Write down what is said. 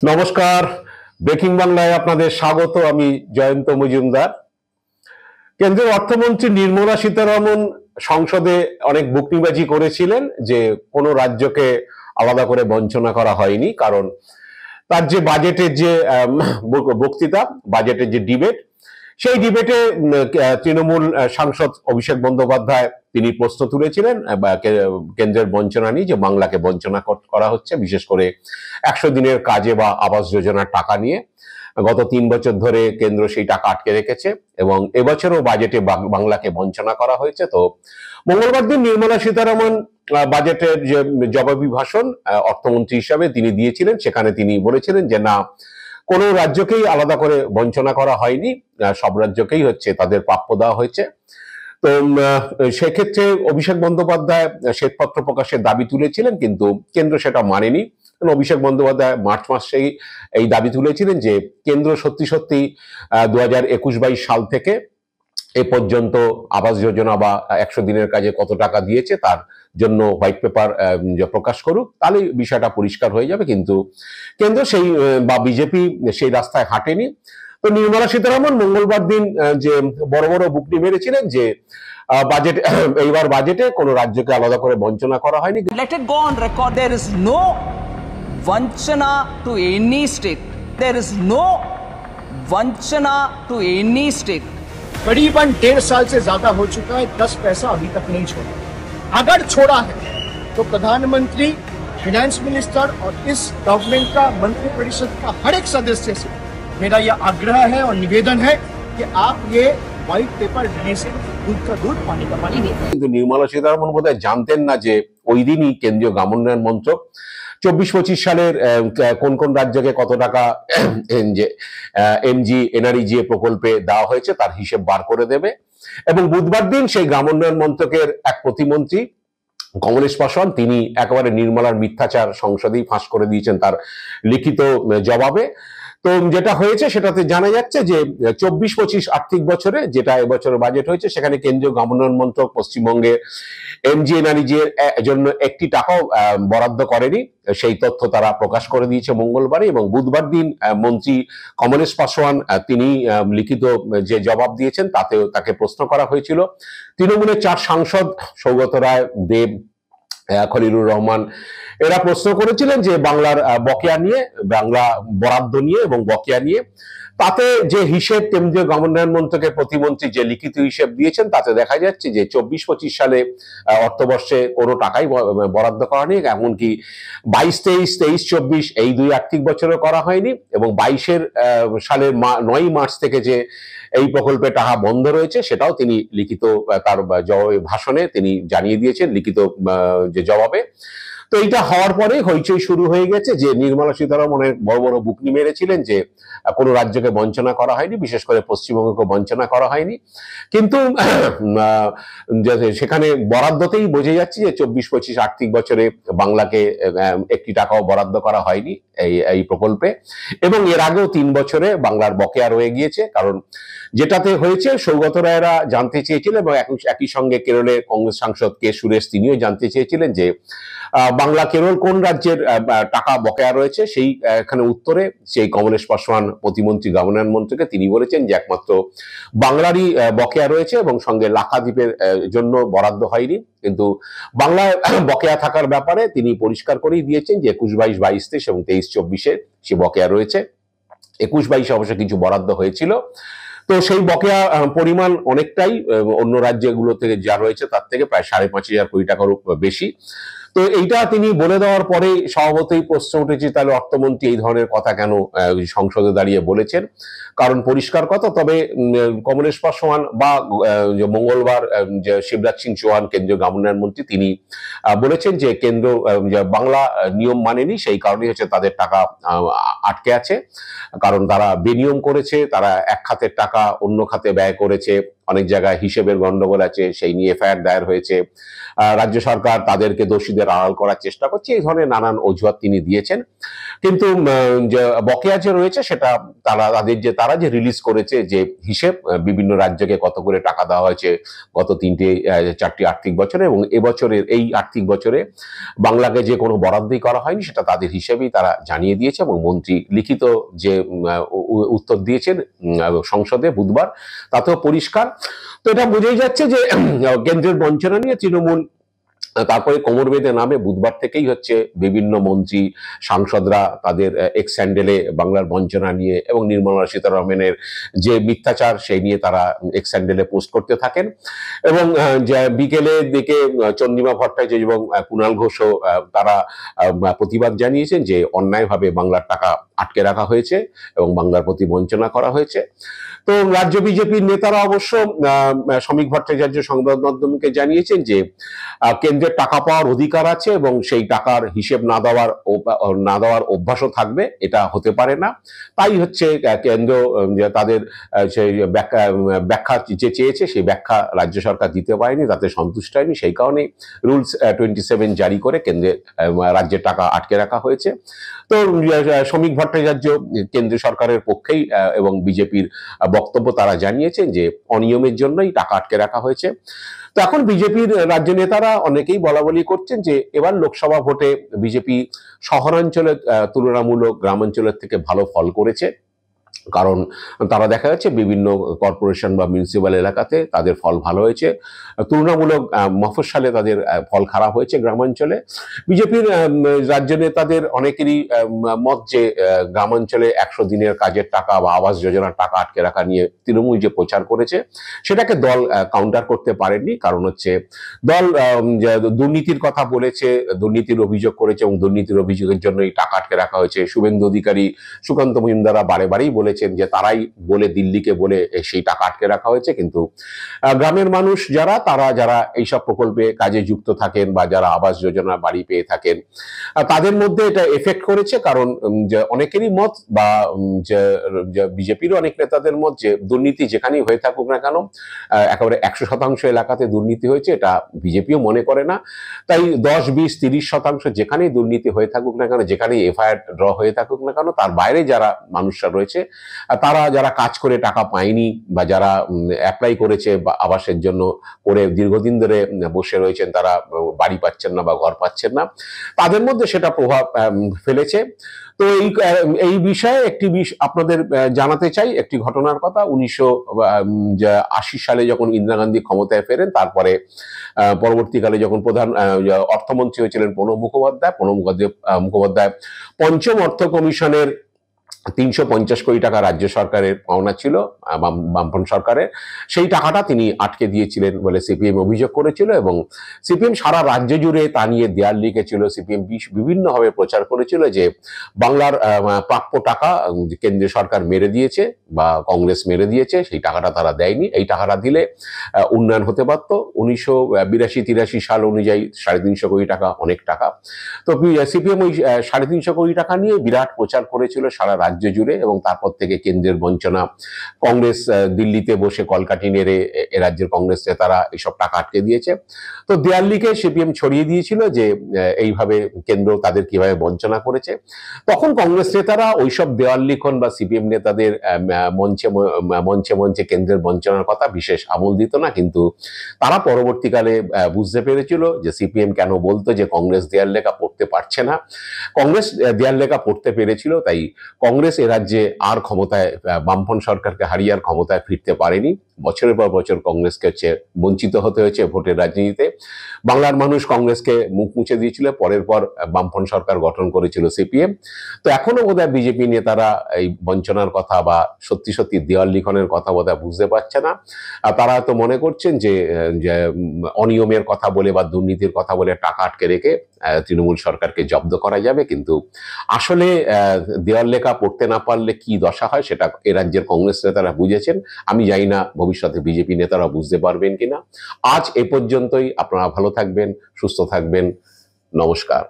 নমস্কার, ব্রেকিং বাংলায় আপনাদের স্বাগত। আমি জয়ন্ত মজুমদার। কেন্দ্রীয় অর্থমন্ত্রী নির্মলা সীতারমণ সংসদে অনেক বক্তৃতাবাজি করেছিলেন যে কোনো রাজ্যকে আলাদা করে বঞ্চনা করা হয়নি, কারণ তার যে বাজেটের যে বক্তৃতা, বাজেটের যে ডিবেট, সেই ডিবেটে তৃণমূল সাংসদ অভিষেক বন্দ্যোপাধ্যায় তিনি প্রশ্ন তুলেছিলেন কেন্দ্রের বঞ্চনা নিয়ে, যে বাংলাকে বঞ্চনা করা হচ্ছে, বিশেষ করে 100 দিনের কাজে বা আবাস যোজনার টাকা নিয়ে। গত 3 বছর ধরে কেন্দ্র সেই টাকা আটকে রেখেছে এবং এবছরও বাজেটে বাংলাকে বঞ্চনা করা হয়েছে। তো মঙ্গলবার দিন নির্মলা সীতারমণ বাজেটের যে জবাবি ভাষণ অর্থমন্ত্রী হিসাবে তিনি দিয়েছিলেন, সেখানে তিনি বলেছিলেন যে না, কোনো রাজ্যকেই আলাদা করে বঞ্চনা করা হয়নি, সব রাজ্যকেই হচ্ছে তাদের প্রাপ্য দেওয়া হয়েছে। তো সেক্ষেত্রে অভিষেক বন্দ্যোপাধ্যায় শ্বেতপত্র প্রকাশের দাবি তুলেছিলেন, কিন্তু কেন্দ্র সেটা মানেনি। অভিষেক বন্দ্যোপাধ্যায় মার্চ মাসেই এই দাবি তুলেছিলেন যে কেন্দ্র সত্যি সত্যি 2021-22 সাল থেকে এ পর্যন্ত আবাস যোজনা বা 100 দিনের কাজে কত টাকা দিয়েছে তার জন্য হোয়াইট পেপার প্রকাশ করুক, তাহলে বিষয়টা পরিষ্কার হয়ে যাবে। কিন্তু কেন্দ্র সেই বা বিজেপি সেই রাস্তায় হাঁটেনি। তো নির্মলা সীতারমণ মঙ্গলবার দিন যে বড় বড় বুকনি মেরেছিলেন যে বাজেট, এইবার বাজেটে কোনো রাজ্যকে আলাদা করে বঞ্চনা করা হয়নি। Let it go on record, there is no vanchana to any state. There is no vanchana to any state. करीबन 1.5 साल से ज्यादा हो चुका है, 10 पैसा अभी तक नहीं छोड़ा। अगर छोड़ा है तो प्रधानमंत्री, फाइनेंस मिनिस्टर और इस गवर्नमेंट का मंत्रिपरिषद का हर एक सदस्य से मेरा यह आग्रह है और निवेदन है कि आप ये व्हाइट पेपर देने से दूध का दूध पानी का पानी नहीं। কিন্তু নির্মলা সীতারমণ বোধহয় জানতেন না যে ওই দিনই কেন্দ্রীয় গ্রামোন্নয়ন মন্ত্রক 24-25 সালের কোন কোন রাজ্যকে কত টাকা এমজি এনআরইজি প্রকল্পে দেওয়া হয়েছে তার হিসেব বার করে দেবে। এবং বুধবার দিন সেই গ্রামোন্নয়ন মন্ত্রকের এক প্রতিমন্ত্রী কমলেশ পাসওয়ান তিনি একেবারে নির্মলার মিথ্যাচার সংসদেই ফাঁস করে দিয়েছেন তার লিখিত জবাবে। তো যেটা হয়েছে সেটাতে জানা যাচ্ছে যে 24-25 আর্থিক বছরে, যেটা এবছরের বাজেট হয়েছে, সেখানে কেন্দ্রীয় গ্রামোন্নয়ন মন্ত্রক পশ্চিমবঙ্গে এমজিএনআরইজি এর জন্য 1টি টাকাও বরাদ্দ করেনি। সেই তথ্য তারা প্রকাশ করে দিয়েছে মঙ্গলবারে। এবং বুধবার দিন মন্ত্রী কমলেশ পাসওয়ান তিনি লিখিত যে জবাব দিয়েছেন তাতেও তাকে প্রশ্ন করা হয়েছিল। তৃণমূলের 4 সাংসদ সৌগত রায়, দেব, খলিলুর রহমান এরা প্রশ্ন করেছিলেন যে বাংলার বকেয়া নিয়ে, বাংলা বরাদ্দ নিয়ে এবং বকেয়া নিয়ে। তাতে যে হিসেব কেন্দ্রীয় গ্রামোন্নয়ন মন্ত্রকের প্রতিমন্ত্রী যে লিখিত হিসেব দিয়েছেন তাতে দেখা যাচ্ছে যে 24-25 সালে অর্থবর্ষে কোনো টাকাই বরাদ্দ করা নেই, এমনকি 22-23, 23-24 এই 2 আর্থিক বছরে করা হয়নি। এবং 22 সালের 9 মার্চ থেকে যে এই প্রকল্পে টাকা বন্ধ রয়েছে সেটাও তিনি লিখিত তার ভাষণে তিনি জানিয়ে দিয়েছেন, লিখিত যে জবাবে। তো এইটা হওয়ার পরে হইচই শুরু হয়ে গেছে যে নির্মলা সীতারমণ অনেক বড় বড় বুকনি মেরেছিলেন যে কোনো রাজ্যকে বঞ্চনা করা হয়নি, বিশেষ করে পশ্চিমবঙ্গকে বঞ্চনা করা হয়নি। কিন্তু সেখানে বরাদ্দতেই বোঝা যাচ্ছে যে 24-25 আর্থিক বছরে বাংলাকে 1টি টাকাও বরাদ্দ করা হয়নি এই প্রকল্পে। এবং এর আগেও 3 বছরে বাংলার বকেয়া রয়ে গিয়েছে। কারণ যেটাতে হয়েছে, সৌগত রায়রা জানতে চেয়েছিলেন এবং একই সঙ্গে কেরলের কংগ্রেস সাংসদ কে সুরেশ তিনিও জানতে চেয়েছিলেন যে বাংলা কেরল কোন রাজ্যের টাকা বকেয়া রয়েছে। সেই এখানে উত্তরে সেই কমলেশ পাসওয়ান প্রতিমন্ত্রী গ্রামোন্নয়ন মন্ত্রীকে তিনি বলেছেন যে একমাত্র বাংলারই বকেয়া রয়েছে এবং সঙ্গে লাক্ষাদ্বীপের জন্য বরাদ্দ হয়নি। কিন্তু বাংলায় বকেয়া থাকার ব্যাপারে তিনি পরিষ্কার করেই দিয়েছেন যে 21-22, 22-23 এবং 23-24 সে বকেয়া রয়েছে। 21-22 অবশ্য কিছু বরাদ্দ হয়েছিল। তো সেই বকেয়া পরিমাণ অনেকটাই অন্য রাজ্যগুলো থেকে যা রয়েছে তার থেকে প্রায় 5,500 কোটি টাকার বেশি। তো এইটা তিনি বলে দেওয়ার পরে স্বভাবতই প্রশ্ন উঠেছে, তাহলে অর্থমন্ত্রী এই ধরনের কথা কেন সংসদে দাঁড়িয়ে বলেছেন? কারণ পরিষ্কার কথা, তবে কমলেশ পাসওয়ান বা মঙ্গলবার শিবরাজ সিং চৌহান কেন্দ্রীয় গ্রামোন্নয়ন মন্ত্রী তিনি বলেছেন যে কেন্দ্র বাংলা নিয়ম মানেনি, সেই কারণেই হচ্ছে তাদের টাকা আটকে আছে। কারণ তারা বেনিয়ম করেছে, তারা এক খাতের টাকা অন্য খাতে ব্যয় করেছে, অনেক জায়গায় হিসেবের গন্ডগোল আছে, সেই নিয়ে এফআইআর দায়ের হয়েছে। রাজ্য সরকার তাদেরকে দোষীদের আড়াল করার চেষ্টা করছে, এই ধরনের নানান অজুহাত তিনি দিয়েছেন। কিন্তু যে বকেয়া যে রয়েছে সেটা তারা যে রিলিজ করেছে যে হিসেব, বিভিন্ন রাজ্যকে কত করে টাকা দেওয়া হয়েছে গত 4টি আর্থিক বছরে, এবং এবছরের এই আর্থিক বছরে বাংলাকে যে কোনো বরাদ্দই করা হয়নি সেটা তাদের হিসেবেই তারা জানিয়ে দিয়েছে, এবং মন্ত্রী লিখিত যে উত্তর দিয়েছেন সংসদে বুধবার তাতেও পরিষ্কার। তো এটা বোঝাই যাচ্ছে যে কেন্দ্রের বঞ্চনা নিয়ে তৃণমূল তারপরে কোমর বেঁধে নামে বুধবার থেকেই হচ্ছে বিভিন্ন মন্ত্রী সাংসদরা তাদের এক্স হ্যান্ডেলে বাংলার বঞ্চনা নিয়ে এবং নির্মলা সীতারমণের যে মিথ্যাচার সেই নিয়ে তারা এক্স হ্যান্ডেলে পোস্ট করতে থাকেন। এবং বিকেলের দিকে চন্দ্রিমা ভট্টাচার্য এবং কুণাল ঘোষও তারা প্রতিবাদ জানিয়েছেন যে অন্যায়ভাবে বাংলার টাকা আটকে রাখা হয়েছে এবং বাংলার প্রতি বঞ্চনা করা হয়েছে। তো রাজ্য বিজেপির নেতারা অবশ্য শ্রমিক ভট্টাচার্য সংবাদ মাধ্যমকে জানিয়েছেন যে কেন্দ্রের টাকা পাওয়ার অধিকার আছে এবং সেই টাকার হিসেব না দেওয়ার অভ্যাসও থাকবে, এটা হতে পারে না। তাই হচ্ছে কেন্দ্র তাদের সেই ব্যাখ্যা যে চেয়েছে সেই ব্যাখ্যা রাজ্য সরকার দিতে পারেনি, তাতে সন্তুষ্ট হয়নি, সেই কারণে রুলস 27 জারি করে রাজ্যের টাকা আটকে রাখা হয়েছে। তো শ্রমিক ভট্টাচার্য কেন্দ্র সরকারের পক্ষেই এবং বিজেপির বক্তব্য তারা জানিয়েছেন যে অনিয়মের জন্যই টাকা আটকে রাখা হয়েছে। তো এখন বিজেপির রাজ্য নেতারা অনেকেই বলাবলি করছেন যে এবার লোকসভা ভোটে বিজেপি শহরাঞ্চলে তুলনামূলক গ্রামাঞ্চলের থেকে ভালো ফল করেছে, কারণ তারা দেখা যাচ্ছে বিভিন্ন কর্পোরেশন বা মিউনিসিপ্যাল এলাকাতে তাদের ফল ভালো হয়েছে, তুলনামূলক মফস্বলে তাদের ফল খারাপ হয়েছে গ্রামাঞ্চলে। বিজেপির রাজ্য নেতাদের অনেকেরই মত যে গ্রামাঞ্চলে 100 দিনের কাজের টাকা বা আবাস যোজনার টাকা আটকে রাখা নিয়ে তৃণমূল যে প্রচার করেছে সেটাকে দল কাউন্টার করতে পারেননি, কারণ হচ্ছে দল দুর্নীতির কথা বলেছে, দুর্নীতির অভিযোগ করেছে এবং দুর্নীতির অভিযোগের জন্যই টাকা আটকে রাখা হয়েছে। শুভেন্দু অধিকারী, সুকান্ত মজুমদাররা বারেবারই বলেছেন যে তারাই বলে দিল্লিকে বলে সেই টাকা আটকে রাখা হয়েছে, কিন্তু গ্রামের মানুষ যারা এইসব প্রকল্পে কাজে যুক্ত থাকেন বা যারা আবাস যোজনা বাড়ি পেয়ে থাকেন তাদের মধ্যে এটা এফেক্ট করেছে। কারণ অনেকেরই মত বা বিজেপির অনেক নেতাদের মত যে দুর্নীতি যেখানেই হয়ে থাকুক না কেন, একেবারে 100% এলাকাতে দুর্নীতি হয়েছে এটা বিজেপিও মনে করে না। তাই 10, 20, 30% যেখানেই দুর্নীতি হয়ে থাকুক না কেন, যেখানেই এফআইআর ড্র হয়ে থাকুক না কেন, তার বাইরে যারা মানুষরা রয়েছে তারা যারা কাজ করে টাকা পায়নি বা যারা অ্যাপ্লাই করেছে বা আবাসের জন্য করে দীর্ঘদিন ধরে বসে রয়েছেন, তারা বাড়ি পাচ্ছেন না বা ঘর পাচ্ছেন না, তাদের মধ্যে সেটা প্রভাব ফেলেছে। তো এই বিষয়ে একটি আপনাদের জানাতে চাই একটি ঘটনার কথা। 1980 সালে যখন ইন্দিরা গান্ধী ক্ষমতায় ফেরেন, তারপরে পরবর্তীকালে যখন প্রধান অর্থমন্ত্রী হয়েছিলেন প্রণব মুখোপাধ্যায় পঞ্চম অর্থ কমিশনের 350 কোটি টাকা রাজ্য সরকারের পাওনা ছিল, বামফ্রন্ট সরকারের, সেই টাকাটা তিনি আটকে দিয়েছিলেন বলে সিপিএম অভিযোগ করেছিল এবং সিপিএম সারা রাজ্য জুড়ে তা নিয়ে দেয়াল লিখেছিল। সিপিএম বিভিন্নভাবে প্রচার করেছিল যে বাংলার প্রাপ্য টাকা কেন্দ্রীয় সরকার মেরে দিয়েছে বা কংগ্রেস মেরে দিয়েছে, সেই টাকাটা তারা দেয়নি, এই টাকাটা দিলে উন্নয়ন হতে পারত। 1982-83 সাল অনুযায়ী 350 কোটি টাকা অনেক টাকা। তো সিপিএম ওই 350 কোটি টাকা নিয়ে বিরাট প্রচার করেছিল সারা রাজ্য জুড়ে, এবং তারপর থেকে কেন্দ্রের বঞ্চনা, কংগ্রেস দিল্লিতে বসে কলকাঠি নেড়ে এ রাজ্যের কংগ্রেস নেতারা এইসব টাকা আটকে দিয়েছে। তো দেয়াল লিখে সিপিএম ছড়িয়ে দিয়েছিল যে এইভাবে কেন্দ্র তাদের কিভাবে বঞ্চনা করেছে। তখন কংগ্রেস নেতারা ওইসব দেওয়াল লিখন বা সিপিএম নেতাদের মঞ্চে কেন্দ্রের বঞ্চনার কথা বিশেষ আমল দিত না, কিন্তু তারা পরবর্তীকালে বুঝতে পেরেছিল যে সিপিএম কেন বলতো যে কংগ্রেস দেয়াল লেখা পড়তে পারছে না। কংগ্রেস দেয়াল লেখা পড়তে পেরেছিল, তাই কংগ্রেস এ রাজ্যে আর ক্ষমতায় বামফ্রন্ট সরকারকে হারিয়ে আর ক্ষমতায় ফিরতে পারেনি। বছরের পর বছর কংগ্রেসকে বঞ্চিত হতে হয়েছে ভোটের রাজনীতিতে। বাংলার মানুষ কংগ্রেসকে মুখ মুছে দিয়েছিল, পরের পর বামফ্রন্ট সরকার গঠন করেছিল সিপিএম। তো এখনো বোধহয় বিজেপি নেতারা এই বঞ্চনার কথা বা সত্যি সত্যি দেওয়াল লিখনের কথা বোধহয় বুঝতে পারছে না। তারা তো মনে করছেন যে অনিয়মের কথা বলে বা দুর্নীতির কথা বলে টাকা আটকে রেখে তৃণমূল সরকারকে জব্দ করা যাবে, কিন্তু আসলে দেওয়াল লেখা পড়তে না পারলে কি দশা হয় সেটা এ রাজ্যের কংগ্রেস নেতারা বুঝেছেন। আমি জানি না ভবিষ্যতে বিজেপি নেতারা বুঝতে পারবেন কিনা। আজ এ পর্যন্তই। আপনারা ভালো থাকবেন, সুস্থ থাকবেন। নমস্কার।